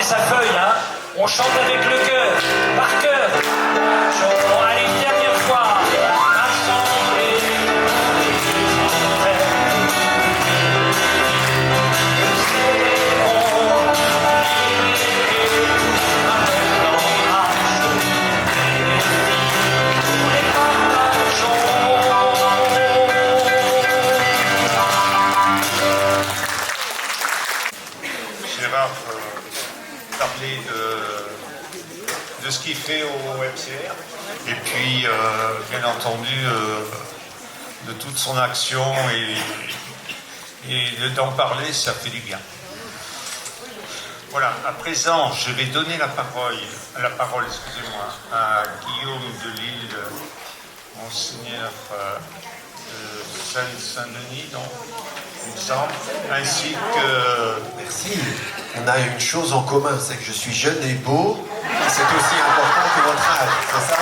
sa feuille, hein. On chante avec le cœur, par cœur. Allez, une dernière fois. Assemblée. Gérard parler de ce qu'il fait au MCR et puis bien entendu de toute son action et d'en parler, ça fait du bien. Voilà, à présent je vais donner la parole excusez-moi, à Guillaume de Lille, Monseigneur de Saint-Denis, donc il me semble, ainsi que... Merci. On a une chose en commun, c'est que je suis jeune et beau, et c'est aussi important que votre âge, c'est ça?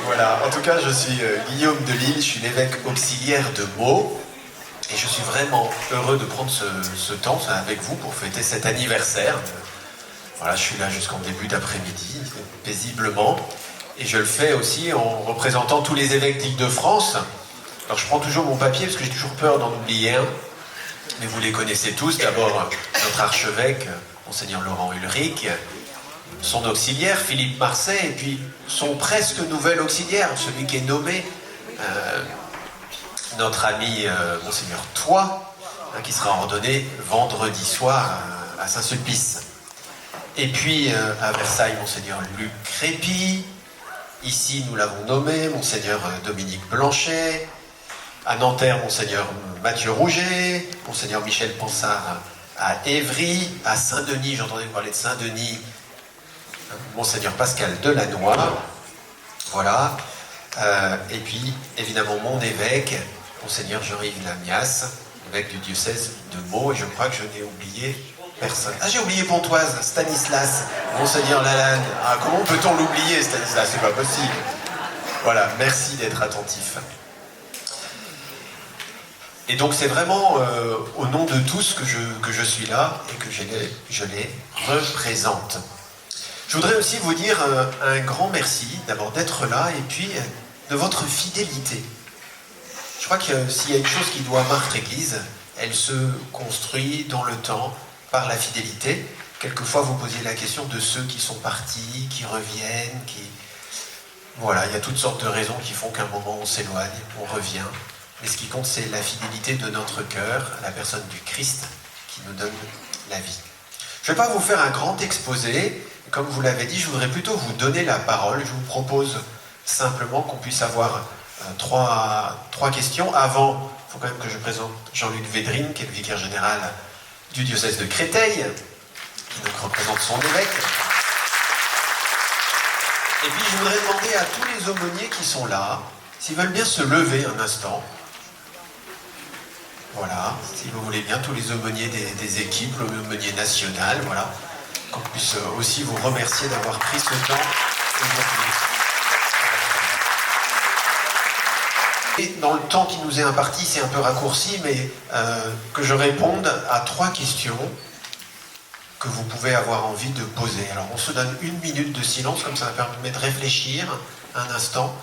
Voilà, en tout cas, je suis Guillaume de Lille, je suis l'évêque auxiliaire de Meaux, et je suis vraiment heureux de prendre ce temps avec vous pour fêter cet anniversaire. Voilà, je suis là jusqu'en début d'après-midi, paisiblement. Et je le fais aussi en représentant tous les évêques d'Île-de-France. Alors je prends toujours mon papier parce que j'ai toujours peur d'en oublier un. Mais vous les connaissez tous. D'abord notre archevêque, Monseigneur Laurent Ulrich, son auxiliaire, Philippe Marseille, et puis son presque nouvel auxiliaire, celui qui est nommé, notre ami Monseigneur Toit, qui sera ordonné vendredi soir à Saint-Sulpice. Et puis à Versailles, Monseigneur Luc Crépy. Ici, nous l'avons nommé, Monseigneur Dominique Blanchet. À Nanterre, Monseigneur Mathieu Rouget. Monseigneur Michel Pansard à Évry. À Saint-Denis, j'entendais parler de Saint-Denis, Monseigneur Pascal Delannoy. Voilà. Et puis, évidemment, mon évêque, Monseigneur Jean-Yves Lamias, évêque du diocèse de Meaux. Et je crois que je n'ai oublié personne. Ah, j'ai oublié Pontoise, Stanislas, Monseigneur Lalanne. Ah, comment peut-on l'oublier, Stanislas? C'est pas possible. Voilà, merci d'être attentif. Et donc c'est vraiment au nom de tous que je suis là et que je les représente. Je voudrais aussi vous dire un grand merci d'abord d'être là et puis de votre fidélité. Je crois que s'il y a une chose qui doit marquer l'Église, elle se construit dans le temps par la fidélité. Quelquefois vous posiez la question de ceux qui sont partis, qui reviennent, qui... Voilà, il y a toutes sortes de raisons qui font qu'à un moment on s'éloigne, on revient. Mais ce qui compte, c'est la fidélité de notre cœur à la personne du Christ qui nous donne la vie. Je ne vais pas vous faire un grand exposé. Comme vous l'avez dit, je voudrais plutôt vous donner la parole. Je vous propose simplement qu'on puisse avoir trois questions. Avant, il faut quand même que je présente Jean-Luc Védrine, qui est le vicaire général du diocèse de Créteil, qui donc représente son évêque. Et puis je voudrais demander à tous les aumôniers qui sont là, s'ils veulent bien se lever un instant. Voilà, si vous voulez bien, tous les aumôniers des équipes, l'aumônier national, voilà, qu'on puisse aussi vous remercier d'avoir pris ce temps aujourd'hui. Et dans le temps qui nous est imparti, c'est un peu raccourci, mais que je réponde à 3 questions que vous pouvez avoir envie de poser. Alors on se donne 1 minute de silence, comme ça va permettre de réfléchir un instant,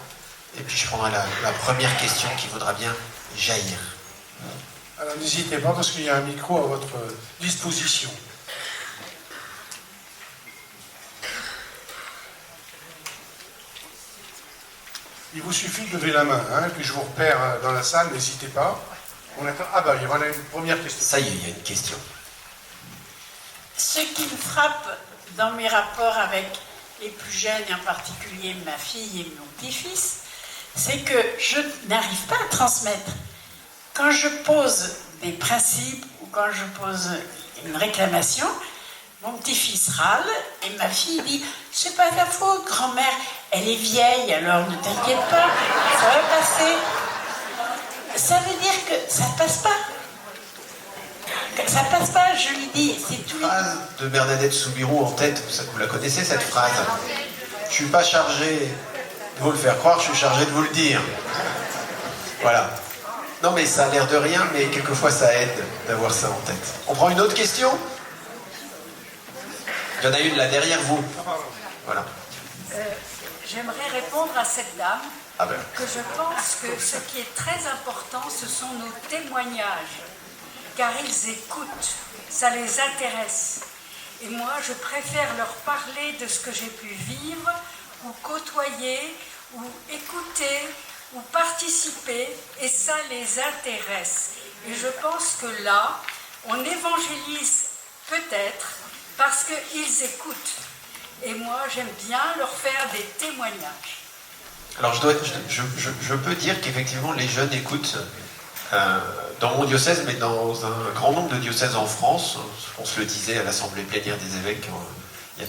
et puis je prendrai la première question qui voudra bien jaillir. Alors n'hésitez pas parce qu'il y a un micro à votre disposition. Il vous suffit de lever la main, hein, et puis je vous repère dans la salle, n'hésitez pas. On attend... Ah bah, voilà une première question. Ça y est, il y a une question. Ce qui me frappe dans mes rapports avec les plus jeunes, et en particulier ma fille et mon petit-fils, c'est que je n'arrive pas à transmettre. Quand je pose des principes ou quand je pose une réclamation, mon petit-fils râle et ma fille dit « C'est pas ta faute, grand-mère, elle est vieille, alors ne t'inquiète pas, ça va passer. » Ça veut dire que ça passe pas. Ça passe pas, je lui dis, c'est tout. Phrase de Bernadette Soubirous en tête, vous la connaissez cette phrase? Je suis pas chargé de vous le faire croire, je suis chargé de vous le dire. Voilà. Non, mais ça a l'air de rien, mais quelquefois ça aide d'avoir ça en tête. On prend une autre question? Il y en a une là derrière vous. Voilà. J'aimerais répondre à cette dame Ah ben. que je pense que ce qui est très important, ce sont nos témoignages, car ils écoutent, ça les intéresse. Et moi, je préfère leur parler de ce que j'ai pu vivre, ou côtoyer, ou écouter, ou participer, et ça les intéresse. Et je pense que là, on évangélise peut-être parce qu'ils écoutent. Et moi, j'aime bien leur faire des témoignages. Alors je peux dire qu'effectivement les jeunes écoutent dans mon diocèse, mais dans un grand nombre de diocèses en France. On se le disait à l'Assemblée plénière des évêques